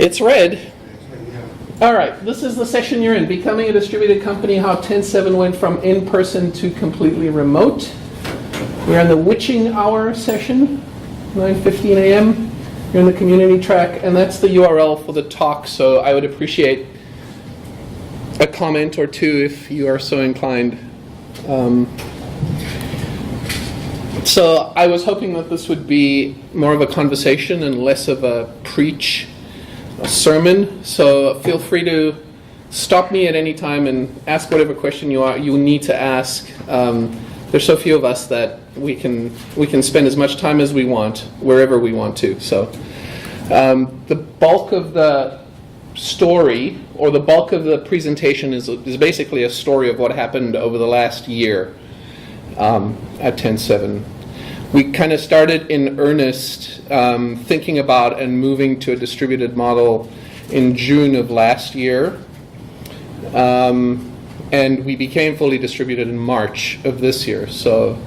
It's red. All right, this is the session you're in. Becoming a distributed company, how TEN7 went from in-person to completely remote. We're in the witching hour session, 9:15 a.m. You're in the community track, and that's the URL for the talk, so I would appreciate a comment or two if you are so inclined. So I was hoping that this would be more of a conversation and less of a preach, a sermon. So feel free to stop me at any time and ask whatever question you need to ask. There's so few of us that we can spend as much time as we want wherever we want to. So the bulk of the story or the bulk of the presentation is basically a story of what happened over the last year at TEN7. We kind of started in earnest thinking about and moving to a distributed model in June of last year. And we became fully distributed in March of this year. So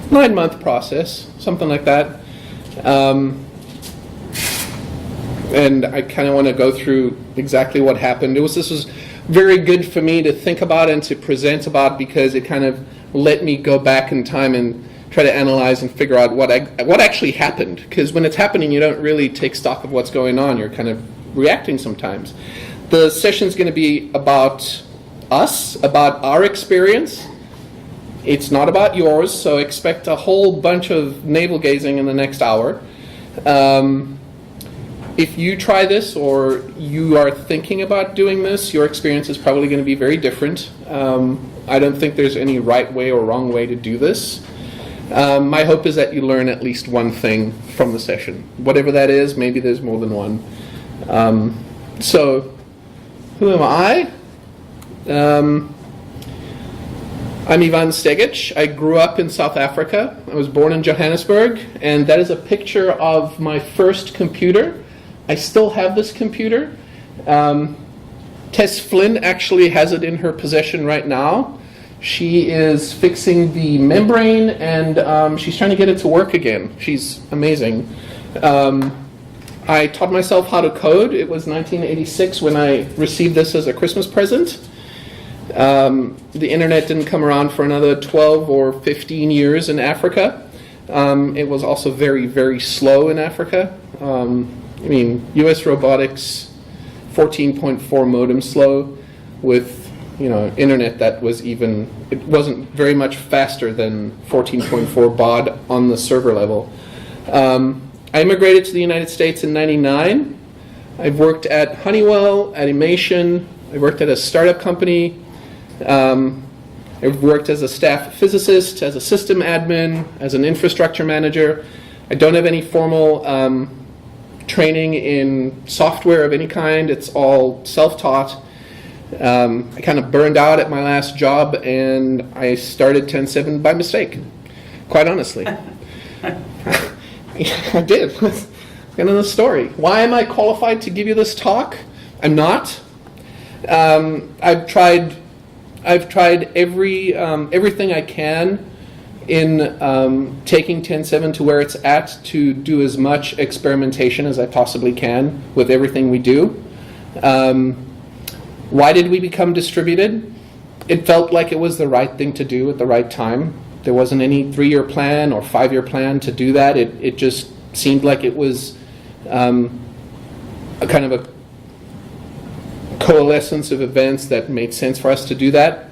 9-month process, something like that. And I kind of want to go through exactly what happened. This was very good for me to think about and to present about because it kind of let me go back in time and try to analyze and figure out what actually happened. Because when it's happening, you don't really take stock of what's going on. You're kind of reacting sometimes. The session's going to be about us, about our experience. It's not about yours, so expect a whole bunch of navel-gazing in the next hour. If you try this or you are thinking about doing this, your experience is probably going to be very different. I don't think there's any right way or wrong way to do this. My hope is that you learn at least one thing from the session. Whatever that is, maybe there's more than one. So, who am I? I'm Ivan Stegic. I grew up in South Africa. I was born in Johannesburg, and that is a picture of my first computer. I still have this computer. Tess Flynn actually has it in her possession right now. She is fixing the membrane, and she's trying to get it to work again. She's amazing. I taught myself how to code. It was 1986 when I received this as a Christmas present. The internet didn't come around for another 12 or 15 years in Africa. It was also very, very slow in Africa. US robotics, 14.4 modem slow with, internet that was it wasn't very much faster than 14.4 baud on the server level. I immigrated to the United States in '99. I've worked at Honeywell, at Imation. I worked at a startup company. I've worked as a staff physicist, as a system admin, as an infrastructure manager. I don't have any formal training in software of any kind. It's all self-taught. I kind of burned out at my last job, and I started TEN7 by mistake, quite honestly. I did. That's kind of the story. Why am I qualified to give you this talk? I'm not. I've tried everything I can in taking TEN7 to where it's at to do as much experimentation as I possibly can with everything we do. Why did we become distributed? It felt like it was the right thing to do at the right time. There wasn't any 3-year plan or 5-year plan to do that. It just seemed like it was a kind of a coalescence of events that made sense for us to do that.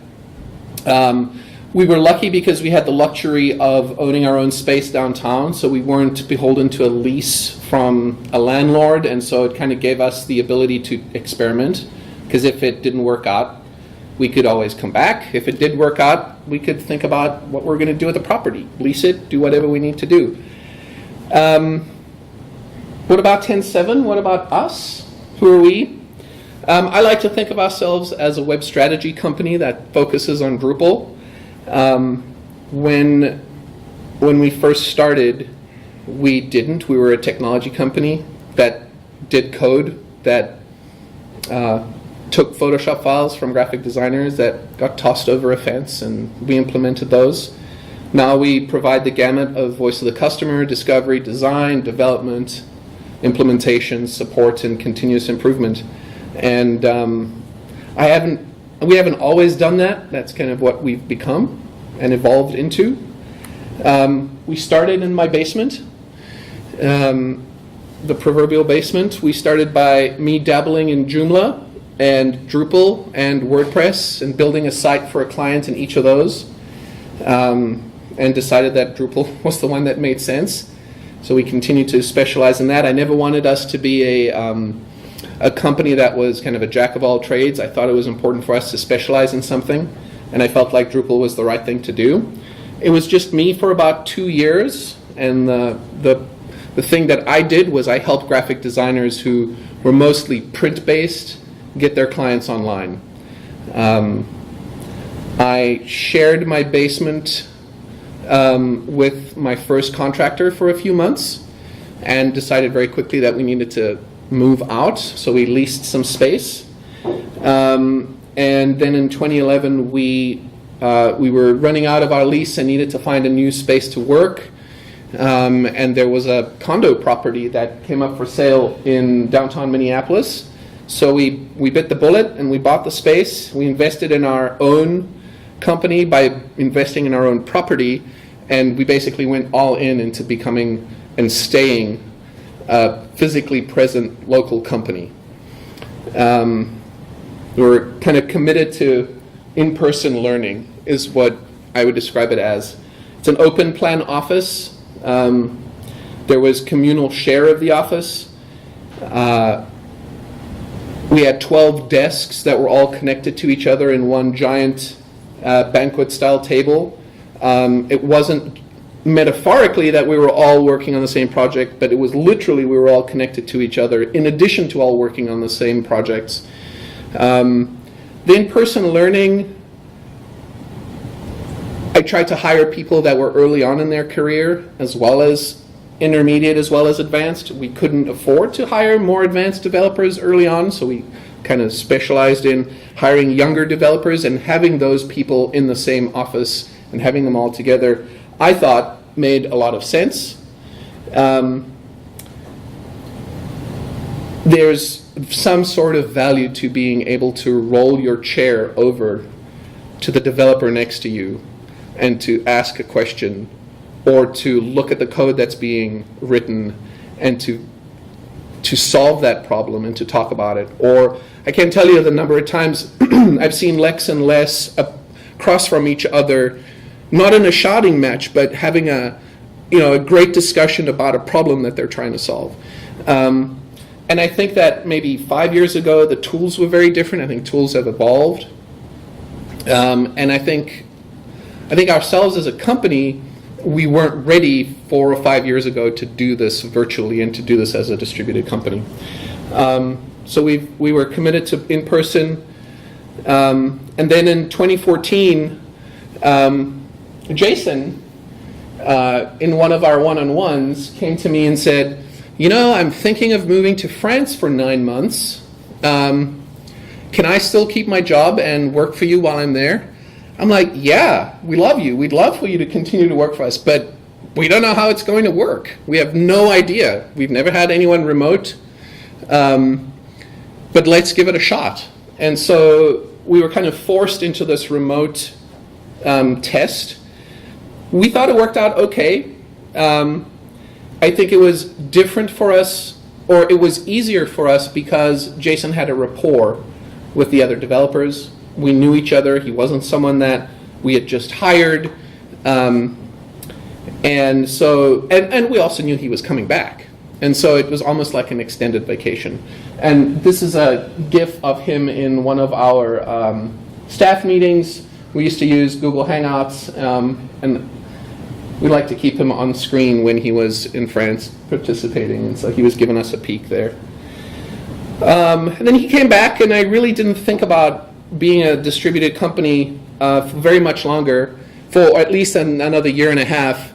We were lucky because we had the luxury of owning our own space downtown, so we weren't beholden to a lease from a landlord, and so it kind of gave us the ability to experiment, because if it didn't work out, we could always come back. If it did work out, we could think about what we're going to do with the property. Lease it, do whatever we need to do. What about TEN7? What about us? Who are we? I like to think of ourselves as a web strategy company that focuses on Drupal. When we first started, we didn't. We were a technology company that did code, that took Photoshop files from graphic designers that got tossed over a fence, and we implemented those. Now we provide the gamut of voice of the customer, discovery, design, development, implementation, support, and continuous improvement. And we haven't always done that. That's kind of what we've become and evolved into. We started in my basement, the proverbial basement. We started by me dabbling in Joomla and Drupal and WordPress and building a site for a client in each of those, and decided that Drupal was the one that made sense. So we continued to specialize in that. I never wanted us to be a company that was kind of a jack of all trades. I thought it was important for us to specialize in something, and I felt like Drupal was the right thing to do. It was just me for about 2 years, and the thing that I did was I helped graphic designers who were mostly print-based get their clients online. I shared my basement with my first contractor for a few months and decided very quickly that we needed to move out, so we leased some space. And then in 2011 we were running out of our lease and needed to find a new space to work. And there was a condo property that came up for sale in downtown Minneapolis. So we bit the bullet and we bought the space. We invested in our own company by investing in our own property, and we basically went all into becoming and staying a physically present local company. We're kind of committed to in-person learning is what I would describe it as. It's an open plan office. There was communal share of the office. We had 12 desks that were all connected to each other in one giant banquet-style table. It wasn't metaphorically that we were all working on the same project, but it was literally we were all connected to each other in addition to all working on the same projects. The in-person learning, I tried to hire people that were early on in their career, as well as intermediate, as well as advanced. We couldn't afford to hire more advanced developers early on, so we kind of specialized in hiring younger developers and having those people in the same office and having them all together, I thought made a lot of sense. There's some sort of value to being able to roll your chair over to the developer next to you and to ask a question, or to look at the code that's being written and to solve that problem and to talk about it. Or I can't tell you the number of times I've seen Lex and Les across from each other, not in a shouting match, but having a great discussion about a problem that they're trying to solve. And I think that maybe 5 years ago the tools were very different. I think tools have evolved. And I think ourselves as a company, we weren't ready 4 or 5 years ago to do this virtually and to do this as a distributed company. So we were committed to in-person. And then in 2014, Jason, in one of our one-on-ones, came to me and said, I'm thinking of moving to France for 9 months. Can I still keep my job and work for you while I'm there? I'm like, yeah, we love you. We'd love for you to continue to work for us, but we don't know how it's going to work. We have no idea. We've never had anyone remote, but let's give it a shot. And so we were kind of forced into this remote test. We thought it worked out okay. I think it was different for us, or it was easier for us because Jason had a rapport with the other developers. We knew each other. He wasn't someone that we had just hired. And we also knew he was coming back. And so it was almost like an extended vacation. And this is a GIF of him in one of our staff meetings. We used to use Google Hangouts, and we like to keep him on screen when he was in France participating. And so he was giving us a peek there. And then he came back, and I really didn't think about being a distributed company for very much longer, for at least another year and a half.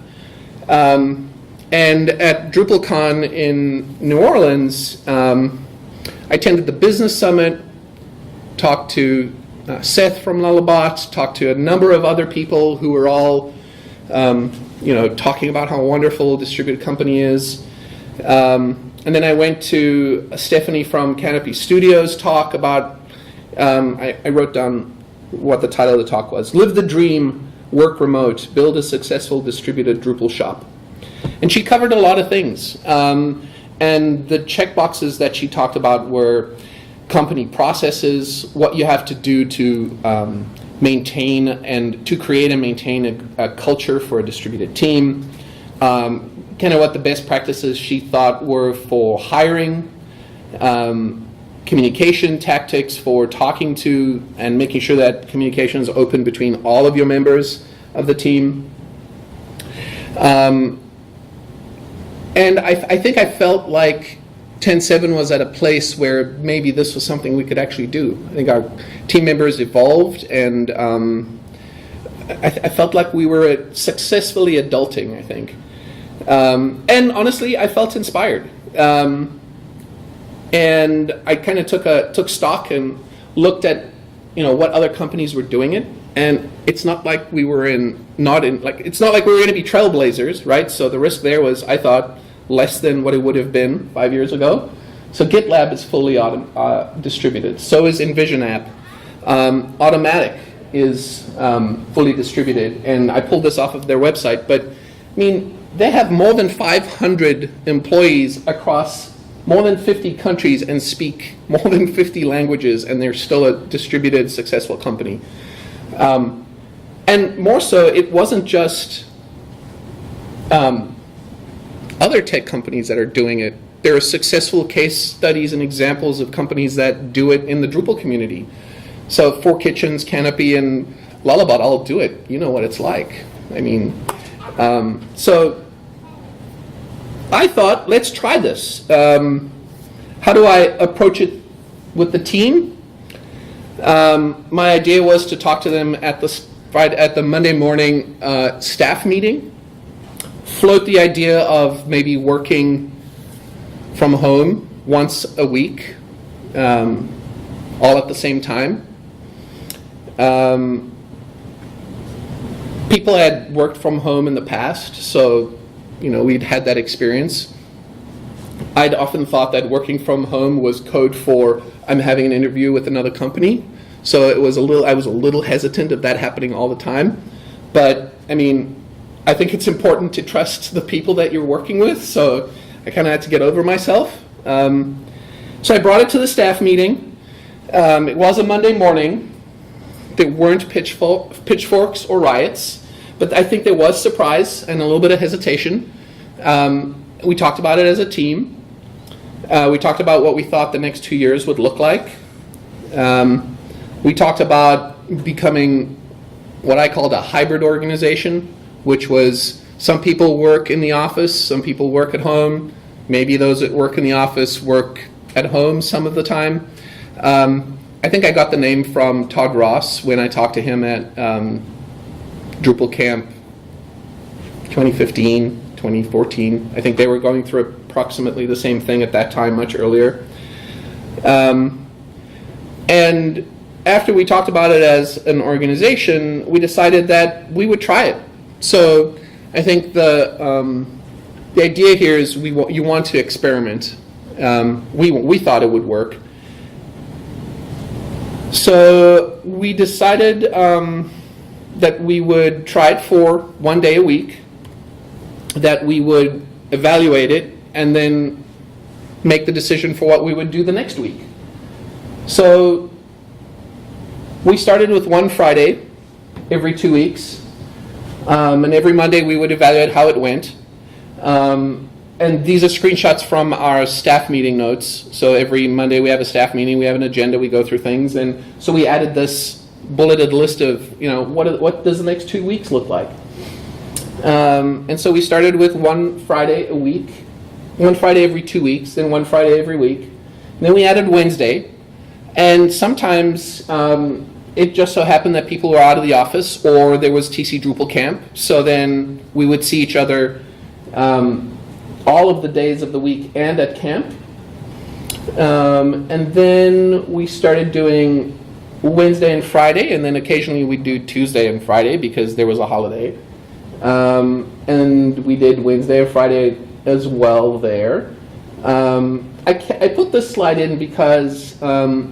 And at DrupalCon in New Orleans, I attended the business summit, talked to Seth from Lullabot, talked to a number of other people who were all talking about how wonderful a distributed company is. And And then I went to Stephanie from Canopy Studios talk about, I wrote down what the title of the talk was, Live the Dream, Work Remote, Build a Successful Distributed Drupal Shop. And she covered a lot of things. And the checkboxes that she talked about were company processes, what you have to do to maintain and to create and maintain a culture for a distributed team, kind of what the best practices she thought were for hiring, communication tactics for talking to and making sure that communication is open between all of your members of the team. And I think I felt like TEN7 was at a place where maybe this was something we could actually do. I think our team members evolved, and I felt like we were successfully adulting, I think. And honestly, I felt inspired. And I kind of took stock and looked at, what other companies were doing it. And it's not like we were it's not like we were going to be trailblazers, right? So the risk there was, I thought, less than what it would have been 5 years ago. So GitLab is fully distributed. So is InVision app. Automatic is fully distributed. And I pulled this off of their website. But, they have more than 500 employees across more than 50 countries and speak more than 50 languages, and they're still a distributed, successful company. And more so, it wasn't just other tech companies that are doing it. There are successful case studies and examples of companies that do it in the Drupal community. So 4Kitchens, Canopy, and Lullabot all do it. You know what it's like. So I thought, let's try this. How do I approach it with the team? My idea was to talk to them at the Monday morning staff meeting, float the idea of maybe working from home once a week, all at the same time. People had worked from home in the past, so we'd had that experience. I'd often thought that working from home was code for I'm having an interview with another company. So I was a little hesitant of that happening all the time. But I think it's important to trust the people that you're working with. So I kind of had to get over myself. So I brought it to the staff meeting. It was a Monday morning. There weren't pitchforks or riots, but I think there was surprise and a little bit of hesitation. We talked about it as a team. We talked about what we thought the next 2 years would look like. We talked about becoming what I called a hybrid organization, which was some people work in the office, some people work at home. Maybe those that work in the office work at home some of the time. I think I got the name from Todd Ross when I talked to him at Drupal Camp 2015, 2014. I think they were going through approximately the same thing at that time, much earlier. And after we talked about it as an organization, we decided that we would try it. So I think the idea here is you want to experiment. We thought it would work. So we decided that we would try it for 1 day a week, that we would evaluate it, and then make the decision for what we would do the next week. So we started with one Friday every 2 weeks, and every Monday we would evaluate how it went. And these are screenshots from our staff meeting notes. So every Monday we have a staff meeting, we have an agenda, we go through things. And so we added this bulleted list of, what does the next 2 weeks look like? And so we started with one Friday a week, one Friday every 2 weeks, then one Friday every week. And then we added Wednesday. And sometimes it just so happened that people were out of the office or there was TC Drupal Camp. So then we would see each other all of the days of the week and at camp. And then we started doing Wednesday and Friday, and then occasionally we'd do Tuesday and Friday because there was a holiday. And we did Wednesday and Friday as well there. I put this slide in because I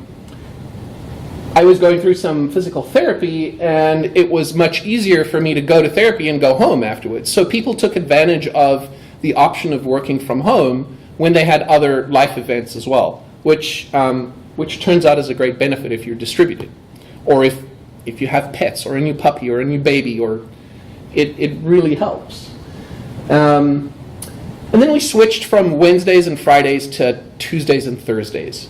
was going through some physical therapy, and it was much easier for me to go to therapy and go home afterwards. So people took advantage of the option of working from home when they had other life events as well, which turns out is a great benefit if you're distributed, or if you have pets, or a new puppy, or a new baby, or it really helps. And then we switched from Wednesdays and Fridays to Tuesdays and Thursdays.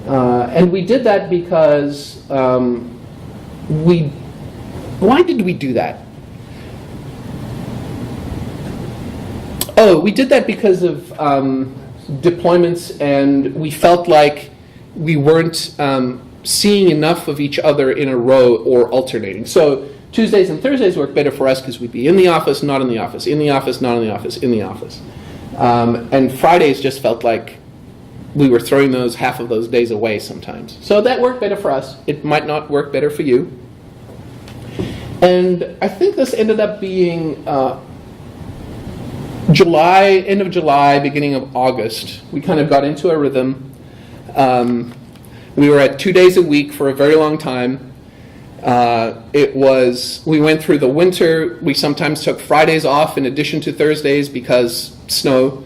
And we did that because why did we do that? Oh, we did that because of deployments, and we felt like we weren't seeing enough of each other in a row or alternating. So Tuesdays and Thursdays work better for us because we'd be in the office, not in the office, in the office, not in the office, in the office. And Fridays just felt like we were throwing half of those days away sometimes. So that worked better for us. It might not work better for you. And I think this ended up being July, end of July, beginning of August. We kind of got into a rhythm. We were at 2 days a week for a very long time. We went through the winter. We sometimes took Fridays off in addition to Thursdays because snow.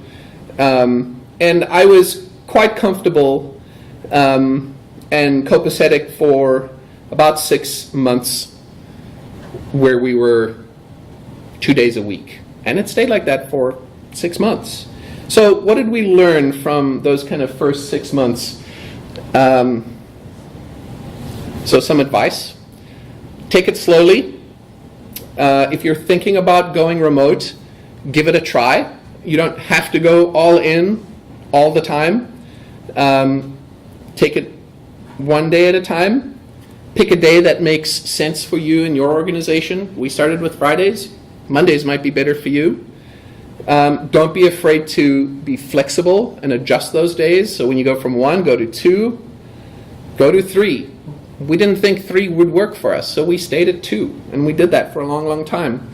And I was quite comfortable and copacetic for about 6 months where we were 2 days a week. And it stayed like that for 6 months. So what did we learn from those kind of first 6 months? So some advice. Take it slowly. If you're thinking about going remote, give it a try. You don't have to go all in all the time. Take it one day at a time. Pick a day that makes sense for you and your organization. We started with Fridays. Mondays might be better for you. Don't be afraid to be flexible and adjust those days. So when you go from 1, go to 2, go to 3. We didn't think 3 would work for us, so we stayed at 2, and we did that for a long, long time.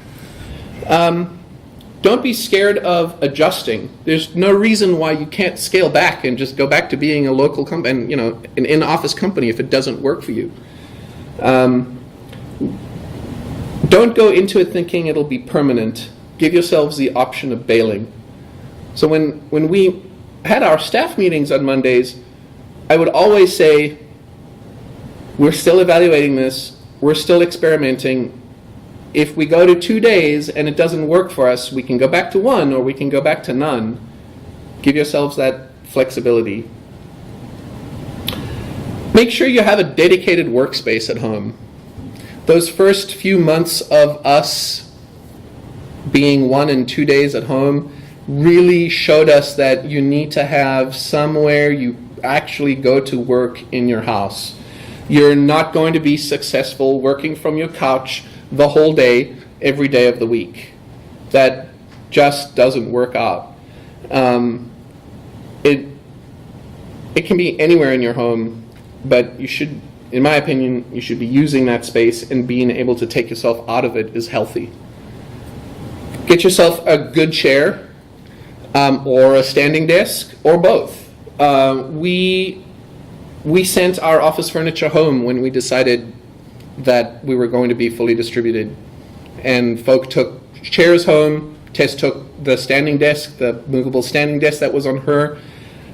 Don't be scared of adjusting. There's no reason why you can't scale back and just go back to being a local company, an in-office company if it doesn't work for you. Don't go into it thinking it'll be permanent. Give yourselves the option of bailing. So when we had our staff meetings on Mondays, I would always say, we're still evaluating this, we're still experimenting. If we go to 2 days and it doesn't work for us, we can go back to 1 or we can go back to none. Give yourselves that flexibility. Make sure you have a dedicated workspace at home. Those first few months of us being 1 and 2 days at home really showed us that you need to have somewhere you actually go to work in your house. You're not going to be successful working from your couch the whole day, every day of the week. That just doesn't work out. It can be anywhere in your home, but you should, in my opinion, you should be using that space, and being able to take yourself out of it is healthy. Get yourself a good chair, or a standing desk, or both. We sent our office furniture home when we decided that we were going to be fully distributed. And folk took chairs home. Tess took the standing desk, the movable standing desk that was on her,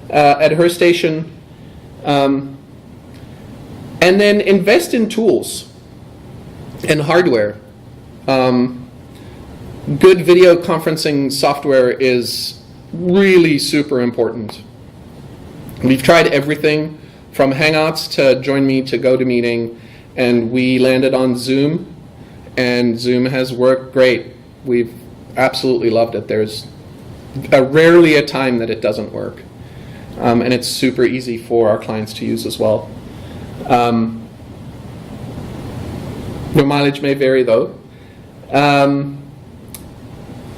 at her station. And then invest in tools and hardware. Good video conferencing software is really super important. We've tried everything from Hangouts to Join Me to GoToMeeting, and we landed on Zoom, and Zoom has worked great. We've absolutely loved it. There's rarely a time that it doesn't work, and it's super easy for our clients to use as well. Your mileage may vary though.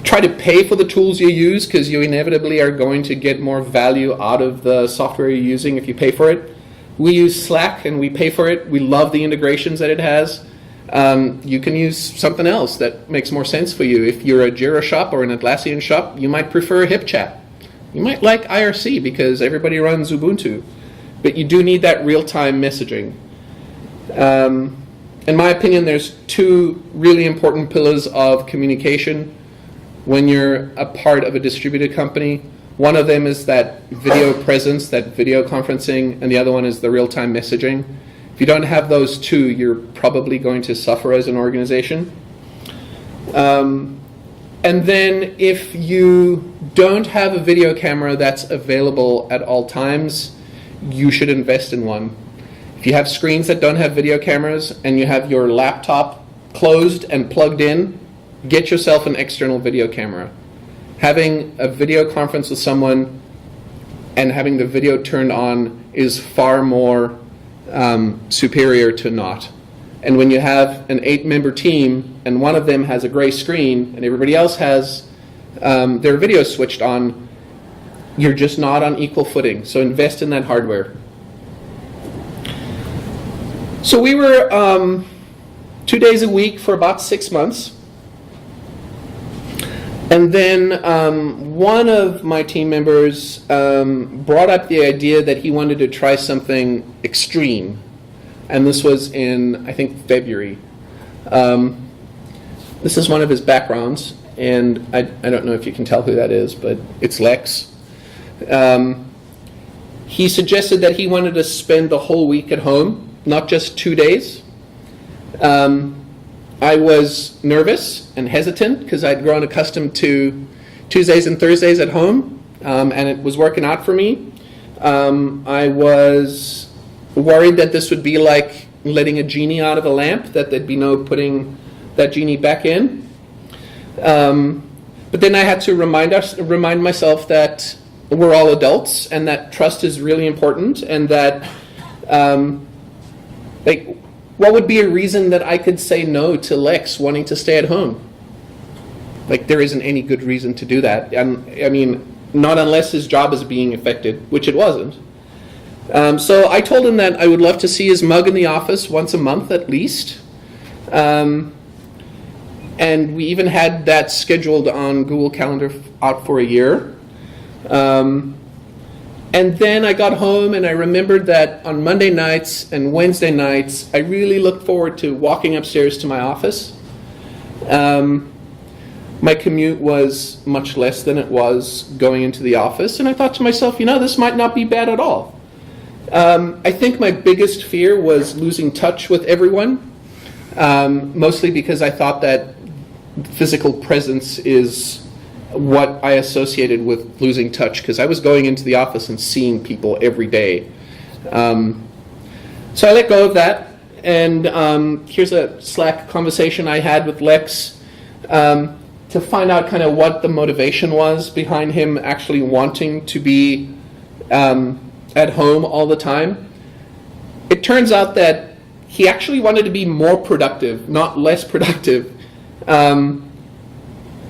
Try to pay for the tools you use, because you inevitably are going to get more value out of the software you're using if you pay for it. We use Slack and we pay for it. We love the integrations that it has. You can use something else that makes more sense for you. If you're a Jira shop or an Atlassian shop, you might prefer HipChat. You might like IRC because everybody runs Ubuntu, but you do need that real-time messaging. In my opinion, there's two really important pillars of communication when you're a part of a distributed company. One of them is that video presence, that video conferencing, and the other one is the real-time messaging. If you don't have those two, you're probably going to suffer as an organization. And then if you don't have a video camera that's available at all times, you should invest in one. If you have screens that don't have video cameras and you have your laptop closed and plugged in, get yourself an external video camera. Having a video conference with someone and having the video turned on is far more superior to not. And when you have an 8-member team and one of them has a gray screen and everybody else has their video switched on, you're just not on equal footing. So invest in that hardware. So we were 2 days a week for about 6 months. And then one of my team members brought up the idea that he wanted to try something extreme. And this was in, I think, February. This is one of his backgrounds. And I don't know if you can tell who that is, but it's Lex. He suggested that he wanted to spend the whole week at home, not just 2 days. I was nervous and hesitant because I'd grown accustomed to Tuesdays and Thursdays at home, and it was working out for me. I was worried that this would be like letting a genie out of a lamp, that there'd be no putting that genie back in. But then I had to remind myself that we're all adults and that trust is really important, and that what would be a reason that I could say no to Lex wanting to stay at home? Like, there isn't any good reason to do that. I mean, not unless his job is being affected, which it wasn't. So I told him that I would love to see his mug in the office once a month at least. And we even had that scheduled on Google Calendar out for a year. And then I got home and I remembered that on Monday nights and Wednesday nights, I really looked forward to walking upstairs to my office. My commute was much less than it was going into the office, and I thought to myself, this might not be bad at all. I think my biggest fear was losing touch with everyone, mostly because I thought that physical presence is what I associated with losing touch, because I was going into the office and seeing people every day. So I let go of that, and here's a Slack conversation I had with Lex to find out kind of what the motivation was behind him actually wanting to be at home all the time. It turns out that he actually wanted to be more productive, not less productive.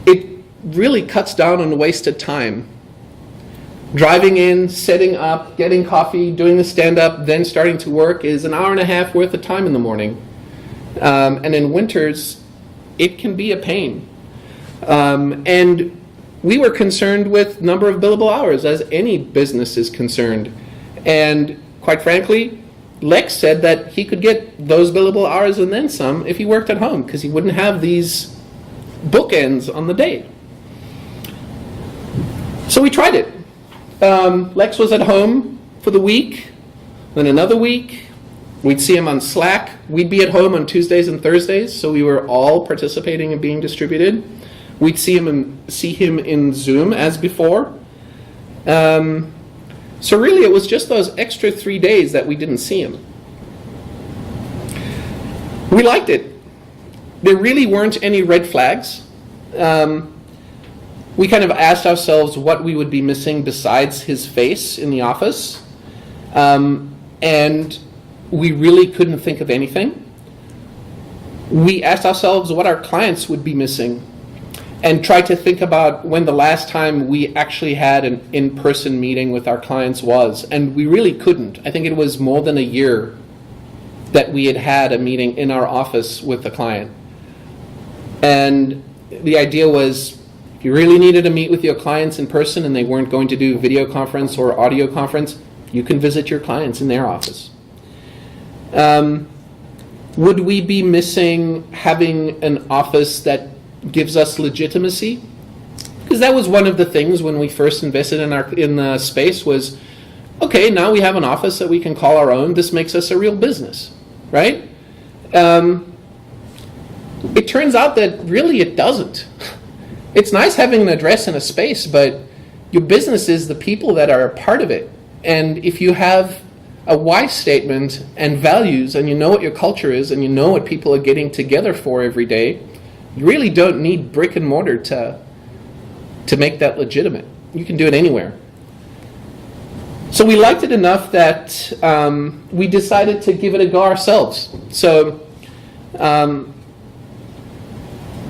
It really cuts down on wasted time. Driving in, setting up, getting coffee, doing the stand-up, then starting to work is an hour and a half worth of time in the morning. And in winters, it can be a pain. And we were concerned with number of billable hours, as any business is concerned. And quite frankly, Lex said that he could get those billable hours and then some if he worked at home, because he wouldn't have these bookends on the day. So we tried it. Lex was at home for the week, then another week. We'd see him on Slack. We'd be at home on Tuesdays and Thursdays, so we were all participating in being distributed. We'd see him in Zoom as before. So really, it was just those extra 3 days that we didn't see him. We liked it. There really weren't any red flags. We kind of asked ourselves what we would be missing besides his face in the office. And we really couldn't think of anything. We asked ourselves what our clients would be missing and tried to think about when the last time we actually had an in-person meeting with our clients was. And we really couldn't. I think it was more than a year that we had had a meeting in our office with the client. And the idea was, If you really needed to meet with your clients in person and they weren't going to do video conference or audio conference, you can visit your clients in their office. Would we be missing having an office that gives us legitimacy? Because that was one of the things when we first invested in the space was, okay, now we have an office that we can call our own. This makes us a real business, right? It turns out that really it doesn't. It's nice having an address and a space, but your business is the people that are a part of it. And if you have a why statement and values, and you know what your culture is, and you know what people are getting together for every day, you really don't need brick and mortar to make that legitimate. You can do it anywhere. So we liked it enough that we decided to give it a go ourselves. So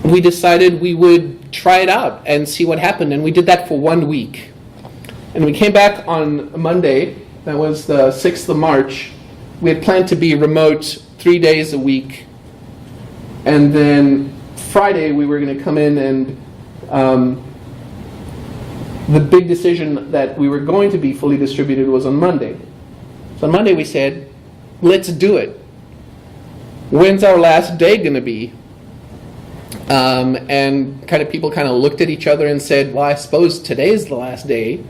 we decided we would try it out and see what happened, and we did that for 1 week. And we came back on Monday, that was the 6th of March. We had planned to be remote 3 days a week, and then Friday we were going to come in and the big decision that we were going to be fully distributed was on Monday. So on Monday we said, let's do it. When's our last day going to be? And people looked at each other and said, well, I suppose today's the last day.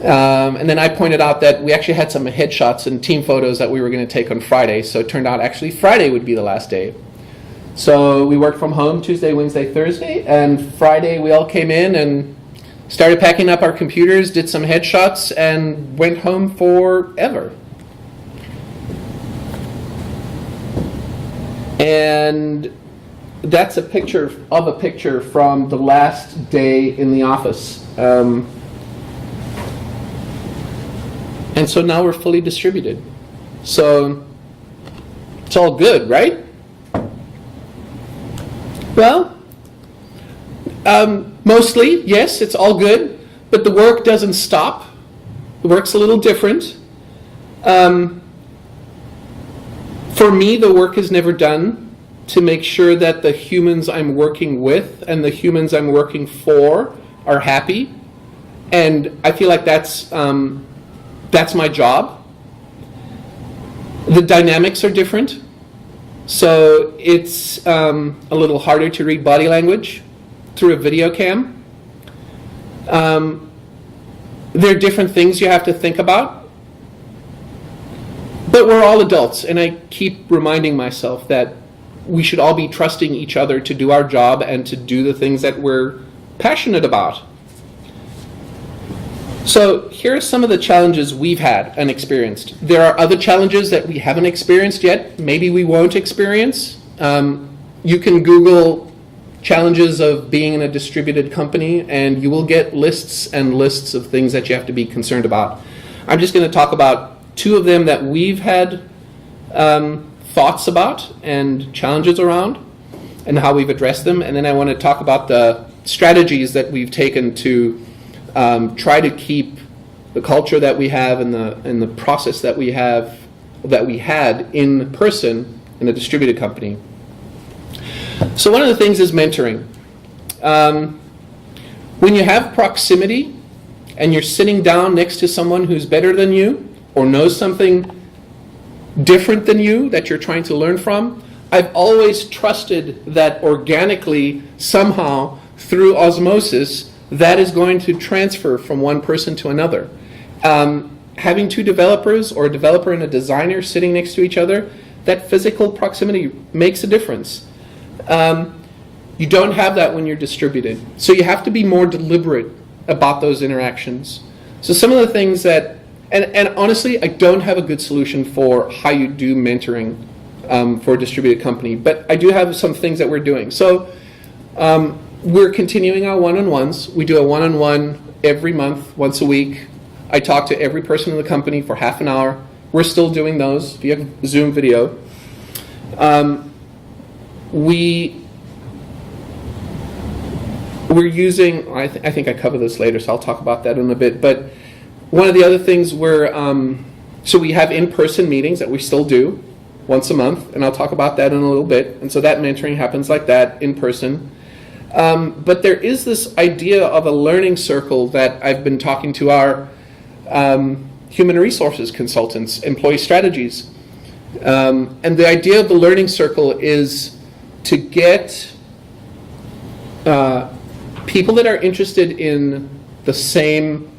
And then I pointed out that we actually had some headshots and team photos that we were going to take on Friday, so it turned out actually Friday would be the last day. So we worked from home Tuesday, Wednesday, Thursday, and Friday we all came in and started packing up our computers, did some headshots, and went home forever. And that's a picture from the last day in the office. And so now we're fully distributed. So it's all good, right? Well, mostly, yes, it's all good, but the work doesn't stop. The work's a little different. For me, the work is never done to make sure that the humans I'm working with and the humans I'm working for are happy. And I feel like that's my job. The dynamics are different. So it's a little harder to read body language through a video cam. There are different things you have to think about. But we're all adults, and I keep reminding myself that we should all be trusting each other to do our job and to do the things that we're passionate about. So here are some of the challenges we've had and experienced. There are other challenges that we haven't experienced yet, maybe we won't experience. You can Google challenges of being in a distributed company and you will get lists and lists of things that you have to be concerned about. I'm just going to talk about 2 of them that we've had thoughts about and challenges around and how we've addressed them, and then I want to talk about the strategies that we've taken to try to keep the culture that we have and the process that we had in person in a distributed company. So one of the things is mentoring. When you have proximity and you're sitting down next to someone who's better than you or knows something different than you that you're trying to learn from, I've always trusted that organically, somehow, through osmosis, that is going to transfer from one person to another. Having 2 developers or a developer and a designer sitting next to each other, that physical proximity makes a difference. You don't have that when you're distributed. So you have to be more deliberate about those interactions. So some of the things that, and honestly, I don't have a good solution for how you do mentoring for a distributed company, but I do have some things that we're doing. So we're continuing our one-on-ones. We do a one-on-one every month, once a week. I talk to every person in the company for half an hour. We're still doing those via Zoom video. We're using, I think I cover this later, so I'll talk about that in a bit, but one of the other things so we have in-person meetings that we still do once a month, and I'll talk about that in a little bit, and so that mentoring happens like that in person. But there is this idea of a learning circle that I've been talking to our human resources consultants, employee strategies. And the idea of the learning circle is to get people that are interested in the same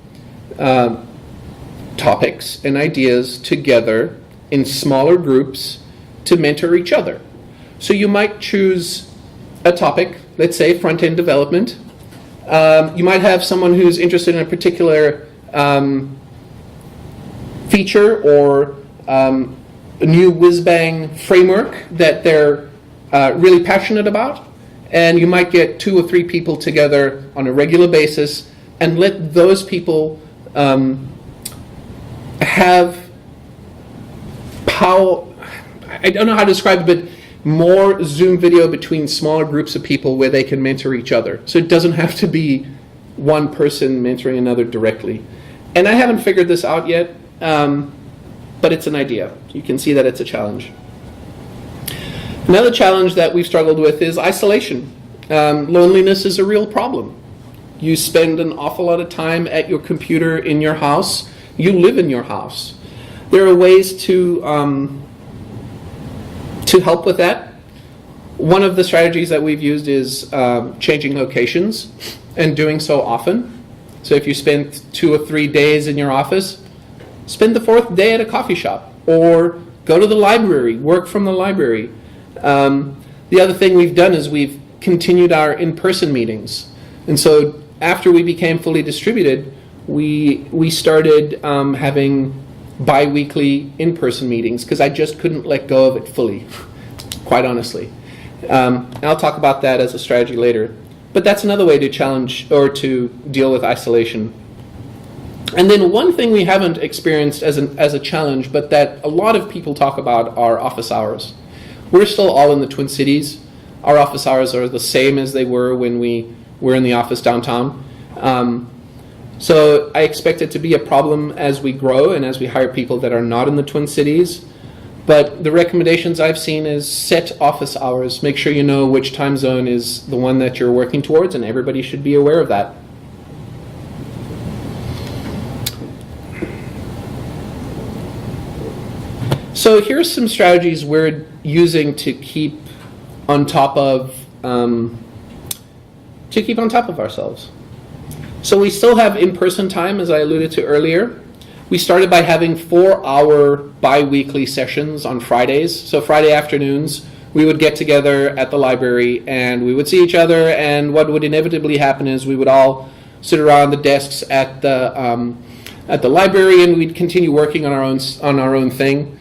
topics and ideas together in smaller groups to mentor each other. So you might choose a topic, let's say front-end development. You might have someone who's interested in a particular feature or a new whiz-bang framework that they're really passionate about, and you might get 2 or 3 people together on a regular basis and let those people have I don't know how to describe it, but more Zoom video between smaller groups of people where they can mentor each other. So it doesn't have to be one person mentoring another directly. And I haven't figured this out yet, but it's an idea. You can see that it's a challenge. Another challenge that we've struggled with is isolation. Loneliness is a real problem. You spend an awful lot of time at your computer in your house. You live in your house. There are ways to help with that. One of the strategies that we've used is changing locations and doing so often. So if you spend 2 or 3 days in your office, spend the 4th day at a coffee shop or go to the library, work from the library. The other thing we've done is we've continued our in-person meetings. And so after we became fully distributed, we started having bi-weekly in-person meetings because I just couldn't let go of it fully, quite honestly. And I'll talk about that as a strategy later. But that's another way to challenge or to deal with isolation. And then one thing we haven't experienced as a challenge, but that a lot of people talk about, are office hours. We're still all in the Twin Cities. Our office hours are the same as they were when we were in the office downtown. So I expect it to be a problem as we grow and as we hire people that are not in the Twin Cities. But the recommendations I've seen is set office hours. Make sure you know which time zone is the one that you're working towards, and everybody should be aware of that. So here's some strategies we're using to keep on top of ourselves. So we still have in-person time, as I alluded to earlier. We started by having 4-hour bi-weekly sessions on Fridays. So Friday afternoons, we would get together at the library and we would see each other, and what would inevitably happen is we would all sit around the desks at the library and we'd continue working on our own thing.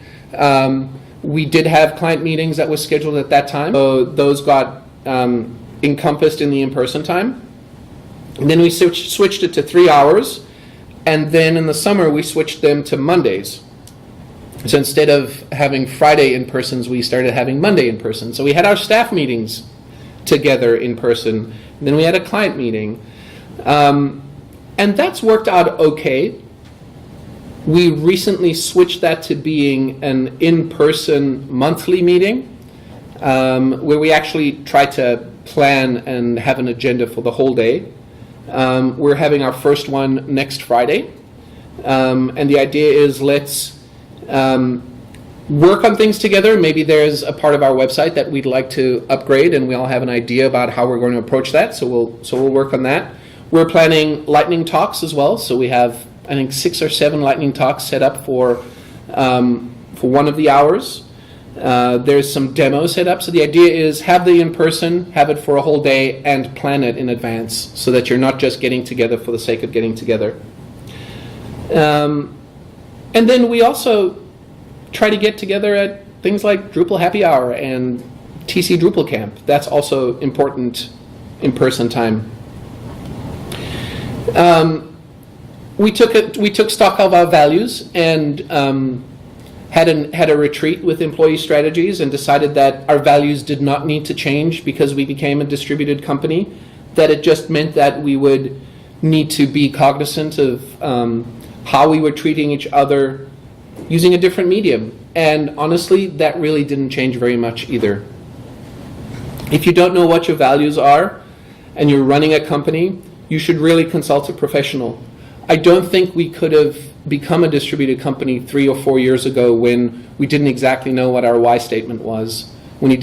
We did have client meetings that was scheduled at that time, so those got encompassed in the in-person time. And then we switched it to 3 hours, and then in the summer we switched them to Mondays. So instead of having Friday in-persons, we started having Monday in-person. So we had our staff meetings together in person, and then we had a client meeting. And that's worked out okay. We recently switched that to being an in-person monthly meeting, where we actually try to plan and have an agenda for the whole day. We're having our first one next Friday, and the idea is let's work on things together. Maybe there's a part of our website that we'd like to upgrade, and we all have an idea about how we're going to approach that. So we'll work on that. We're planning lightning talks as well. So we have, I think, 6 or 7 lightning talks set up for one of the hours. There's some demos set up. So the idea is have the in-person, have it for a whole day, and plan it in advance so that you're not just getting together for the sake of getting together. And then we also try to get together at things like Drupal Happy Hour and TC Drupal Camp. That's also important in-person time. We took stock of our values and had a retreat with employee strategies and decided that our values did not need to change because we became a distributed company, that it just meant that we would need to be cognizant of how we were treating each other using a different medium. And honestly, that really didn't change very much either. If you don't know what your values are, and you're running a company, you should really consult a professional. I don't think we could have become a distributed company 3 or 4 years ago when we didn't exactly know what our why statement was, when we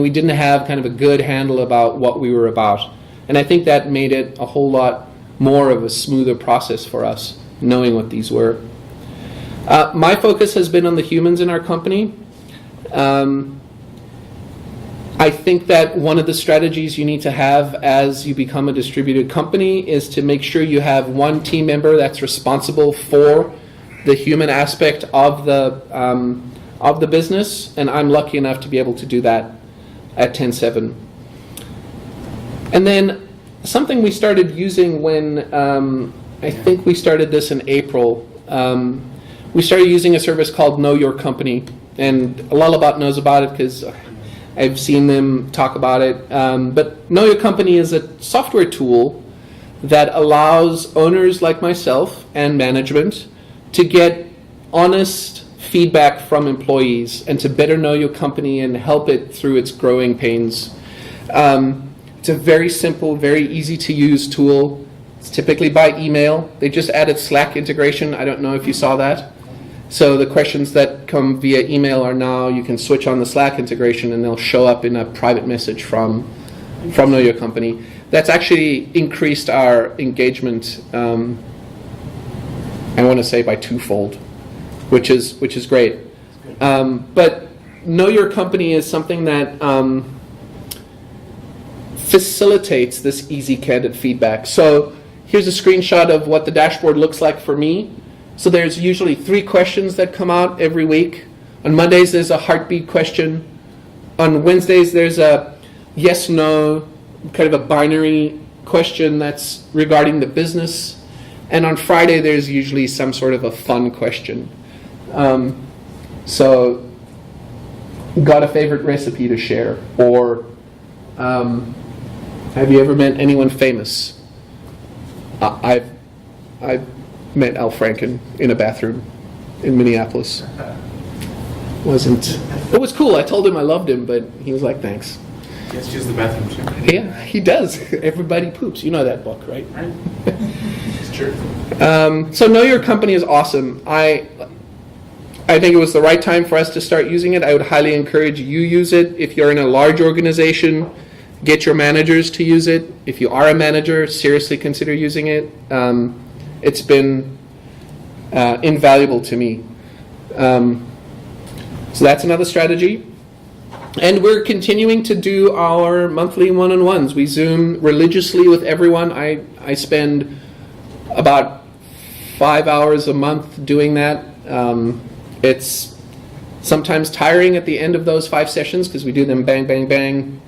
didn't have kind of a good handle about what we were about. And I think that made it a whole lot more of a smoother process for us, knowing what these were. My focus has been on the humans in our company. I think that one of the strategies you need to have as you become a distributed company is to make sure you have one team member that's responsible for the human aspect of the business, and I'm lucky enough to be able to do that at TEN7. And then something we started using when, I think we started this in April, we started using a service called Know Your Company, and Lullabout knows about it because I've seen them talk about it. But Know Your Company is a software tool that allows owners like myself and management to get honest feedback from employees and to better know your company and help it through its growing pains. It's a very simple, very easy to use tool. It's typically by email. They just added Slack integration. I don't know if you saw that. So the questions that come via email are now, you can switch on the Slack integration and they'll show up in a private message from Know Your Company. That's actually increased our engagement, I want to say by twofold, which is great. But Know Your Company is something that facilitates this easy, candid feedback. So here's a screenshot of what the dashboard looks like for me. So there's usually 3 questions that come out every week. On Mondays, there's a heartbeat question. On Wednesdays, there's a yes, no, kind of a binary question that's regarding the business. And on Friday, there's usually some sort of a fun question. So, got a favorite recipe to share? Or have you ever met anyone famous? I've met Al Franken in a bathroom in Minneapolis. It was cool. I told him I loved him, but he was like, thanks. He has to use the bathroom too. Yeah, he does. Everybody poops. You know that book, right? Right. It's true. So Know Your Company is awesome. I think it was the right time for us to start using it. I would highly encourage you use it. If you're in a large organization, get your managers to use it. If you are a manager, seriously consider using it. It's been invaluable to me. So that's another strategy. And we're continuing to do our monthly one-on-ones. We Zoom religiously with everyone. I spend about 5 hours a month doing that. It's sometimes tiring at the end of those 5 sessions because we do them bang, bang, bang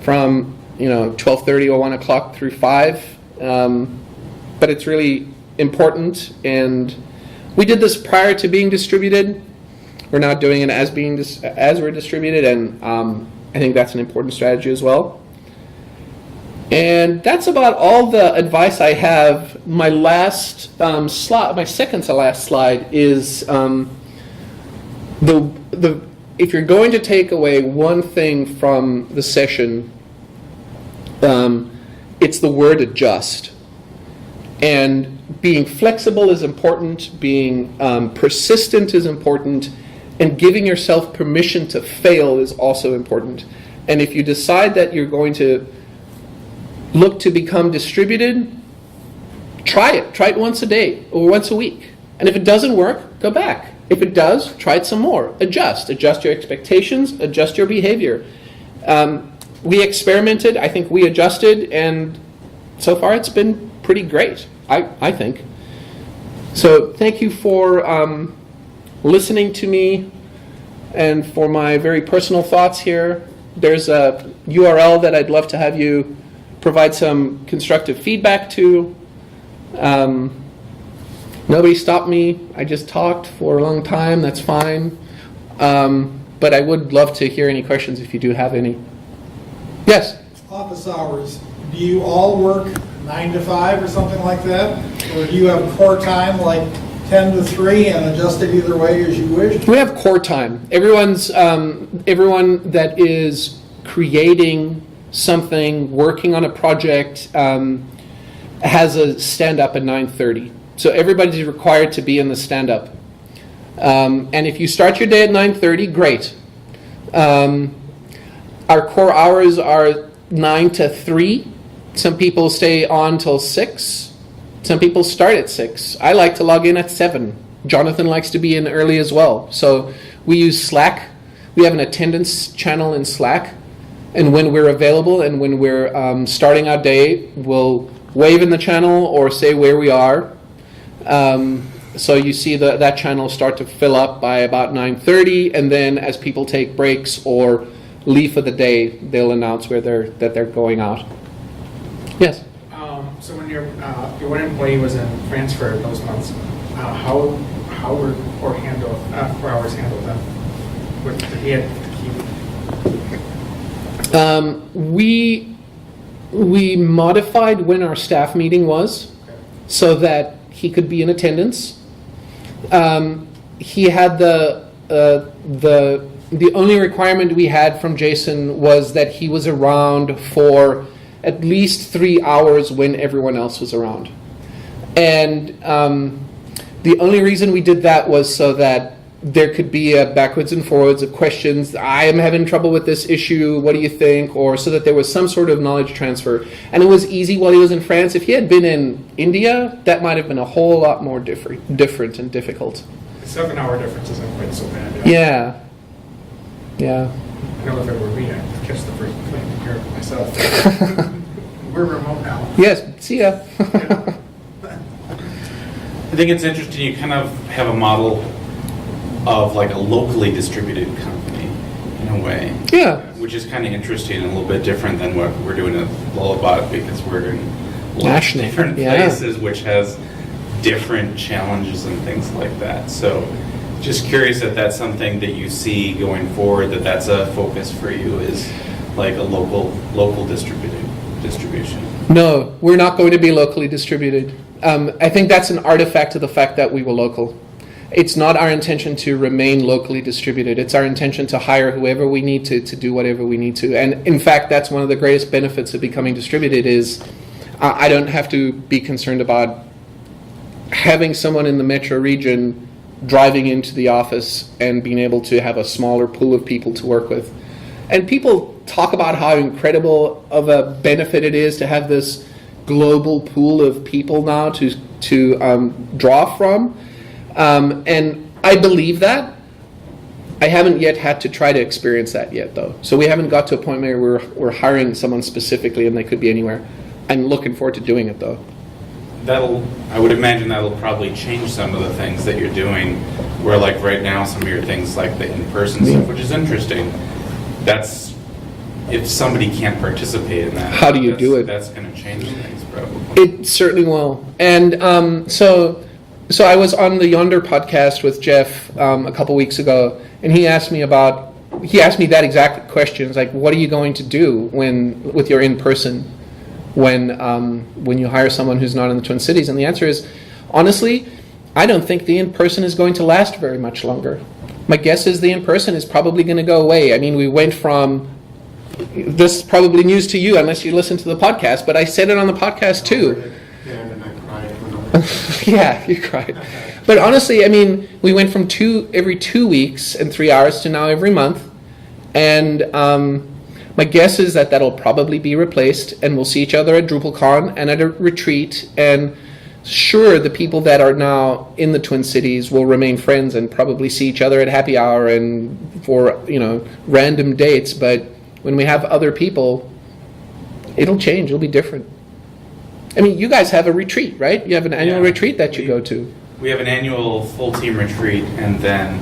from 12:30 or 1 o'clock through 5. But it's really important, and we did this prior to being distributed. We're not doing it as we're distributed, and I think that's an important strategy as well. And that's about all the advice I have. My last slide, my second to last slide, is if you're going to take away one thing from the session, it's the word adjust. And being flexible is important, being persistent is important, and giving yourself permission to fail is also important. And if you decide that you're going to look to become distributed, try it. Try it once a day or once a week. And if it doesn't work, go back. If it does, try it some more. Adjust your expectations, adjust your behavior. We experimented, I think we adjusted, and so far it's been pretty great, I think. So thank you for listening to me and for my very personal thoughts here. There's a URL that I'd love to have you provide some constructive feedback to. Nobody stopped me. I just talked for a long time. That's fine. But I would love to hear any questions if you do have any. Yes? Office hours. Do you all work 9 to 5 or something like that? Or do you have core time like 10 to 3 and adjust it either way as you wish? We have core time. Everyone that is creating something, working on a project, has a stand-up at 9:30. So everybody's required to be in the stand-up. And if you start your day at 9:30, great. Our core hours are 9 to 3. Some people stay on till 6. Some people start at 6. I like to log in at 7. Jonathan likes to be in early as well. So we use Slack. We have an attendance channel in Slack. And when we're available and when we're starting our day, we'll wave in the channel or say where we are. So you see that channel start to fill up by about 9:30, and then as people take breaks or leave for the day, they'll announce that they're going out. Yes? So when your one employee was in France for those months, how were 4 hours handled then? What did he have to keep? We modified when our staff meeting was, so that he could be in attendance. He had the only requirement we had from Jason was that he was around for at least 3 hours when everyone else was around. And the only reason we did that was so that there could be a backwards and forwards of questions. I am having trouble with this issue. What do you think? Or so that there was some sort of knowledge transfer. And it was easy while he was in France. If he had been in India, that might have been a whole lot more different and difficult. The 7-hour difference isn't quite so bad. Yeah. Yeah. I know if it were me, I'd catch the first plane here myself. We're remote now. Yes. See ya. I think it's interesting. You kind of have a model of like a locally distributed company in a way. Yeah. Which is kind of interesting and a little bit different than what we're doing at Lullabot, because we're in lots of different places, which has different challenges and things like that. So just curious if that's something that you see going forward, that's a focus for you, is like a local distribution. No, we're not going to be locally distributed. I think that's an artifact of the fact that we were local. It's not our intention to remain locally distributed. It's our intention to hire whoever we need to do whatever we need to. And in fact, that's one of the greatest benefits of becoming distributed is I don't have to be concerned about having someone in the metro region driving into the office and being able to have a smaller pool of people to work with. And people talk about how incredible of a benefit it is to have this global pool of people now to draw from. And I believe that. I haven't yet had to try to experience that yet, though. So we haven't got to a point where we're hiring someone specifically and they could be anywhere. I'm looking forward to doing it, though. I would imagine that'll probably change some of the things that you're doing, where like right now some of your things like the in-person stuff, which is interesting. That's, if somebody can't participate in that, how do you do it? That's going to change things, probably. It certainly will. And so I was on the Yonder podcast with Jeff a couple weeks ago, and he asked me that exact question. It's like, what are you going to do with your in-person when you hire someone who's not in the Twin Cities? And the answer is, honestly, I don't think the in-person is going to last very much longer. My guess is the in-person is probably going to go away. I mean, we went from, this is probably news to you unless you listen to the podcast, but I said it on the podcast too. Yeah, and I cried. Yeah, you cried. But honestly, I mean, we went from every 2 weeks and 3 hours to now every month. And my guess is that that'll probably be replaced, and we'll see each other at DrupalCon and at a retreat. And sure, the people that are now in the Twin Cities will remain friends and probably see each other at happy hour and for, random dates. But when we have other people, it'll change. It'll be different. I mean, you guys have a retreat, right? You have an annual retreat that you go to. We have an annual full team retreat, and then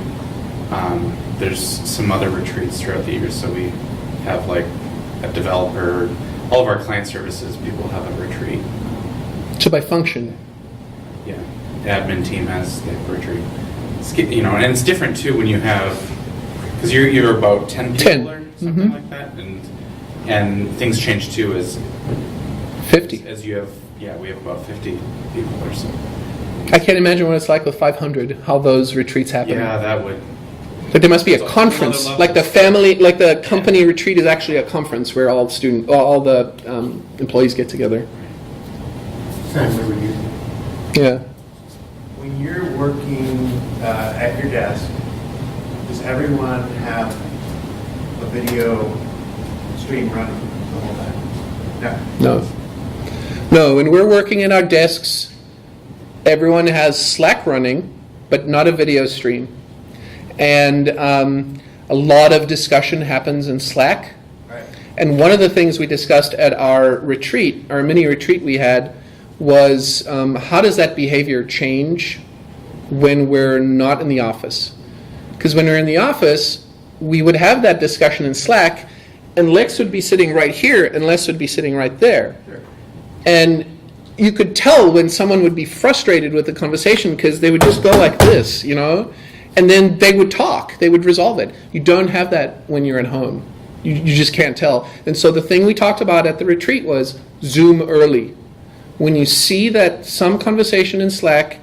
there's some other retreats throughout the year. So we have like a developer, all of our client services people have a retreat. So by function. Yeah, the admin team has the retreat. And it's different too when you have, because you're about 10 people or something like that, and things change too as 50. As you have, we have about 50 people or so. I can't imagine what it's like with 500, how those retreats happen. Yeah, that would But there must be a It's a whole nother conference, level. like the family, like the company retreat is actually a conference where all the employees get together. Same way with you. Yeah. When you're working at your desk, does everyone have a video stream running the whole time? No. No. No, when we're working in our desks, everyone has Slack running, but not a video stream. And a lot of discussion happens in Slack. Right. And one of the things we discussed at our retreat, our mini retreat we had, was how does that behavior change when we're not in the office? Because when we're in the office, we would have that discussion in Slack, and Lex would be sitting right here, and Les would be sitting right there. Sure. And you could tell when someone would be frustrated with the conversation because they would just go like this, you know? And then they would talk, they would resolve it. You don't have that when you're at home. You just can't tell. And so the thing we talked about at the retreat was Zoom early. When you see that some conversation in Slack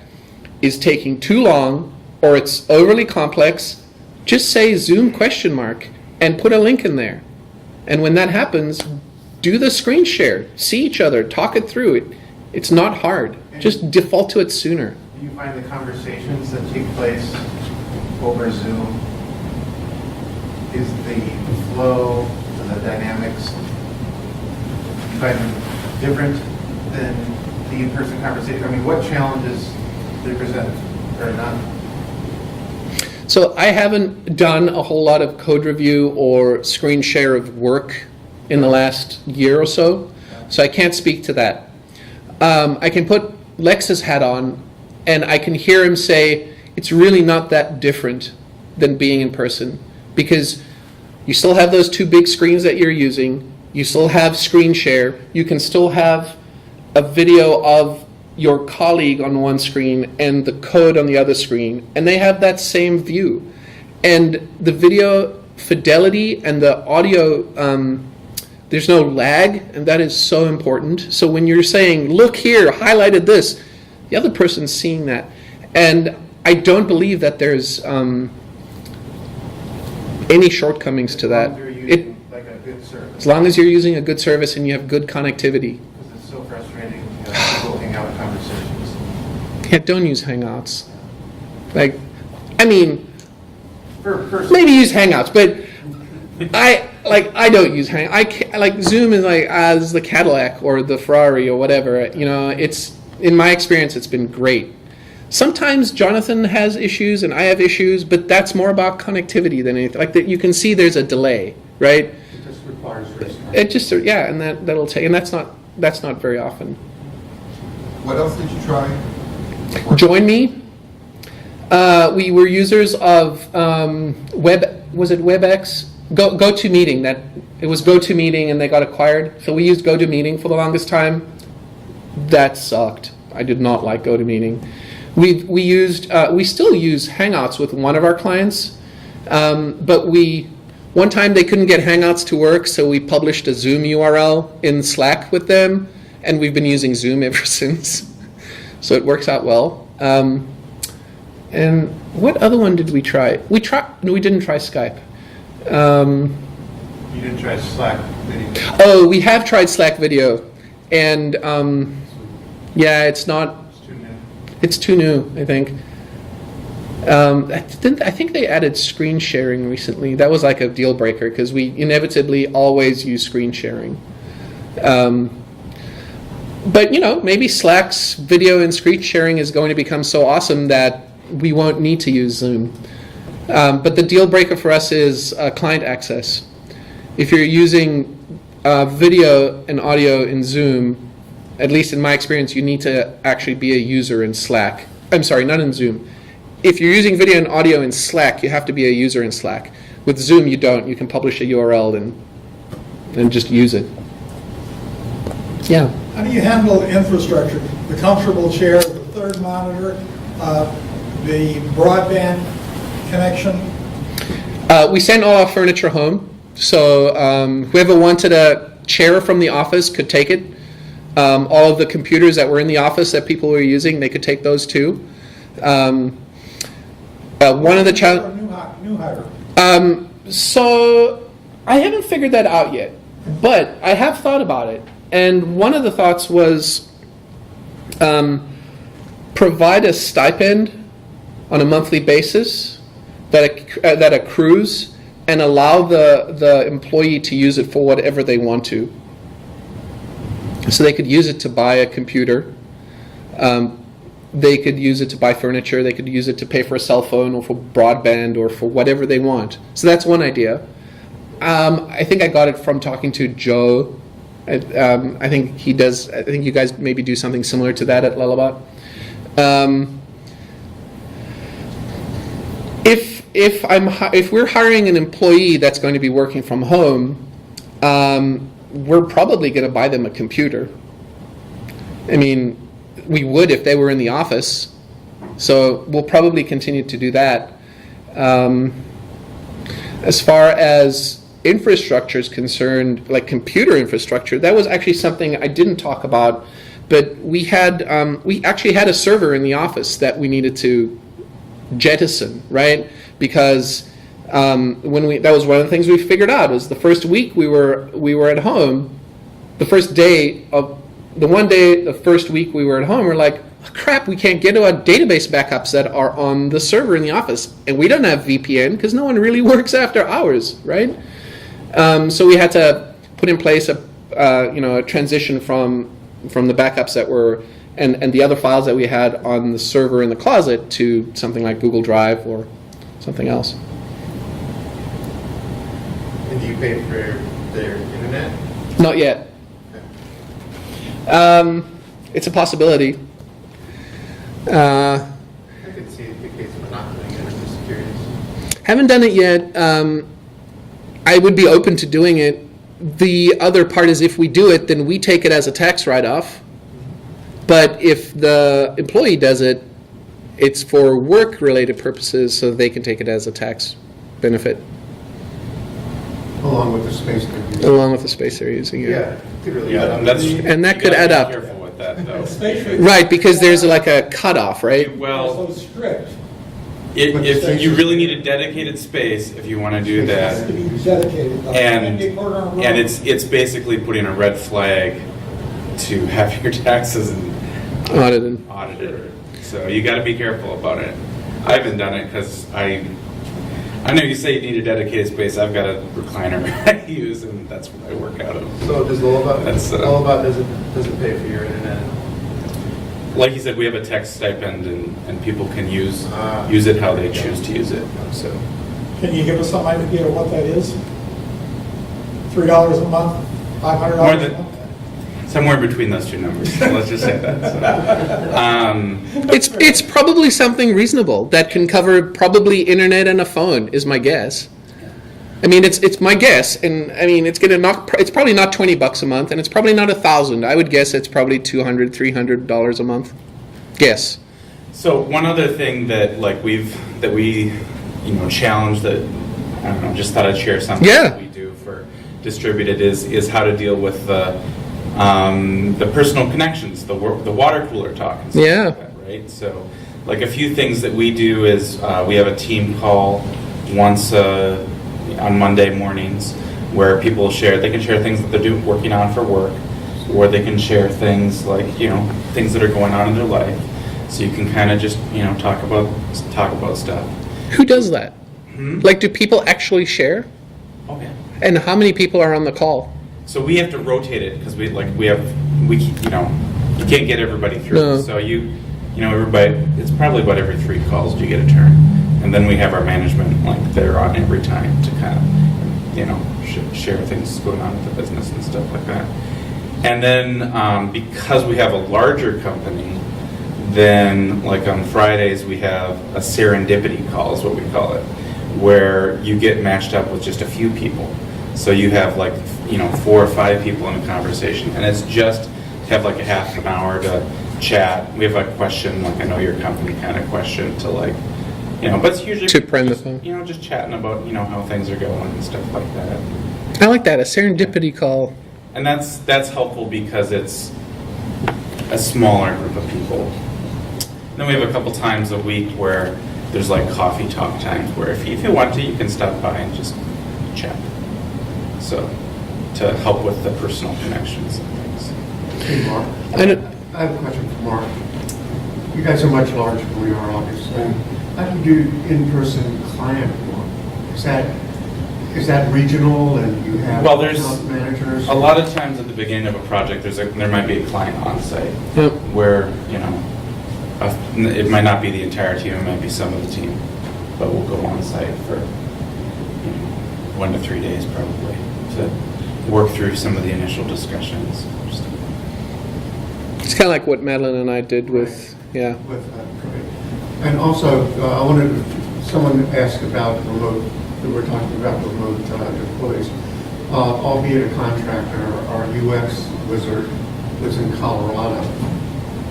is taking too long or it's overly complex, just say Zoom ? And put a link in there. And when that happens, do the screen share, see each other, talk it through. It's not hard. Just default to it sooner. Do you find the conversations that take place over Zoom, is the flow and the dynamics, you find them different than the in-person conversation? I mean, what challenges do they present or not? So I haven't done a whole lot of code review or screen share of work in the last year or so I can't speak to that. I can put Lex's hat on, and I can hear him say, it's really not that different than being in person, because you still have those two big screens that you're using, you still have screen share, you can still have a video of your colleague on one screen and the code on the other screen, and they have that same view. And the video fidelity and the audio, there's no lag, and that is so important. So when you're saying, look here, highlighted this, the other person's seeing that. And I don't believe that there's any shortcomings to that. You're using like a good service. As long as you're using a good service and you have good connectivity. Because it's so frustrating, you know, people hangout conversations. Yeah, don't use Hangouts. Like, I mean, Personally, maybe use Hangouts, but I don't use Hangouts. Like Zoom is like as the Cadillac or the Ferrari or whatever. You know, it's in my experience, it's been great. Sometimes Jonathan has issues and I have issues, but that's more about connectivity than anything. Like you can see, there's a delay, right? it just requires risk. It just and that'll take, and that's not very often. What else did you try? Join Me. We were users of WebEx? GoToMeeting. It was GoToMeeting and they got acquired. So we used GoToMeeting for the longest time. That sucked. I did not like GoToMeeting. We still use Hangouts with one of our clients, but one time they couldn't get Hangouts to work, so we published a Zoom URL in Slack with them, and we've been using Zoom ever since. So it works out well. And what other one did we try? No, we didn't try Skype. You didn't try Slack video? Oh, we have tried Slack video, and yeah, it's not. It's too new. It's too new, I think. I think they added screen sharing recently. That was like a deal breaker because we inevitably always use screen sharing. But maybe Slack's video and screen sharing is going to become so awesome that we won't need to use Zoom. But the deal breaker for us is client access. If you're using video and audio in Zoom, at least in my experience, you need to actually be a user in Slack. I'm sorry, not in Zoom. If you're using video and audio in Slack, you have to be a user in Slack. With Zoom, you don't. You can publish a URL and just use it. Yeah. How do you handle the infrastructure, the comfortable chair, the third monitor, the broadband connection? We sent all our furniture home, so whoever wanted a chair from the office could take it. All of the computers that were in the office that people were using, they could take those too. One of the New new hire? So I haven't figured that out yet, but I have thought about it. And one of the thoughts was provide a stipend on a monthly basis that accrues, and allow the employee to use it for whatever they want to. So they could use it to buy a computer. They could use it to buy furniture. They could use it to pay for a cell phone or for broadband or for whatever they want. So that's one idea. I think I got it from talking to Joe. I think he does. I think you guys maybe do something similar to that at Lullabot. If we're hiring an employee that's going to be working from home, we're probably going to buy them a computer. I mean, we would if they were in the office. So we'll probably continue to do that. As far as infrastructure is concerned, like computer infrastructure, that was actually something I didn't talk about. But we actually had a server in the office that we needed to jettison, right? Because that was one of the things we figured out was the first week we were at home, the first week we were at home, we're like, oh, crap, we can't get to our database backups that are on the server in the office, and we don't have VPN because no one really works after hours, right? So we had to put in place a transition from the backups that were and the other files that we had on the server in the closet to something like Google Drive or something else. And do you pay for their internet? Not yet. It's a possibility. I could see the case of not doing it. I'm just curious. Haven't done it yet. I would be open to doing it. The other part is if we do it, then we take it as a tax write-off. But if the employee does it, it's for work-related purposes, so they can take it as a tax benefit. Along with the space they're using. Along with the space they're using. Yeah, could really Yeah, add up. that's, And that you could gotta add be up. Careful with that, though. Right, because there's like a cutoff, right? Well, So strict. if you really need a dedicated space, if you want to do It has that, to be dedicated. though. and Can't be a corner on a road. and it's basically putting a red flag to have your taxes Audited. audited. So you got to be careful about it. I haven't done it because I know you say you need a dedicated space. I've got a recliner I use, and that's what I work out of. So does Lullabot, That's, doesn't pay for your internet? Like you said, we have a tax stipend, and people can use Ah. it how they choose to use it. So Can you give us some idea of what that is? $3 a month, $500 More a than- month? somewhere between those two numbers. So let's just say that. So, It's probably something reasonable that can cover probably internet and a phone is my guess. I mean, it's my guess, and I mean it's probably not $20 a month, and it's probably not $1,000. I would guess it's probably $200, $300 a month. Guess. So one other thing that we challenge that I don't know, just thought I'd share something Yeah. that we do for distributed is how to deal with the personal connections, the water cooler talk and stuff Yeah. like that, right? So like a few things that we do is we have a team call once on Monday mornings where people they can share things that they're working on for work, or they can share things like things that are going on in their life. So you can kind of just talk about stuff. Who does that? Like, do people actually share? Okay. And how many people are on the call? So we have to rotate it because you can't get everybody through. No. So everybody, it's probably about every 3 calls you get a turn, and then we have our management they're on every time to kind of share things going on with the business and stuff like that. And then because we have a larger company, then on Fridays we have a serendipity call is what we call it, where you get matched up with just a few people. So you have 4 or 5 people in a conversation, and it's just have a half an hour to chat. We have a question, I know your company kind of question to but it's usually To prime the just, phone. just chatting about how things are going and stuff like that. I like that, a serendipity call. And that's helpful because it's a smaller group of people. Then we have a couple times a week where there's like coffee talk times where if you want to, you can stop by and just chat. So to help with the personal connections and things. Hey, Mark. And I have a question for Mark. You guys are much larger than we are, obviously. How do you do in-person client work? Is that regional and you have Well, there's account managers? a lot of times at the beginning of a project, there might be a client on site Yep. where, it might not be the entire team, it might be some of the team, but we'll go on site for 1 to 3 days probably to work through some of the initial discussions. It's kind of like what Madeline and I did with, yeah. With great. And also, I wanted, someone asked about remote, we were talking about remote employees. Albeit a contractor, our UX wizard was in Colorado,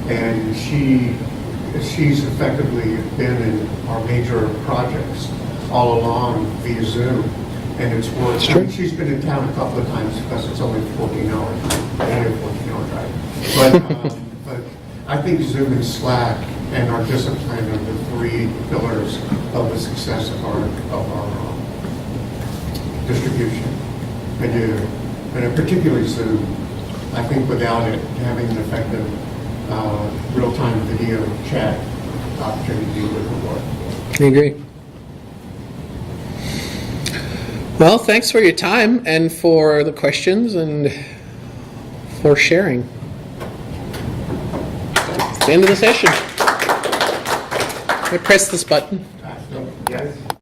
and she's effectively been in our major projects all along via Zoom, and it's worked. It's true. I mean, she's been in town a couple of times because it's only 14 hours, only a 14-hour drive. But I think Zoom and Slack and our discipline are the 3 pillars of the success of our distribution. I do. And particularly Zoom. I think without it, having an effective real-time video chat opportunity wouldn't work. I agree. Well, thanks for your time and for the questions and for sharing. It's the end of the session. I press this button. Yes.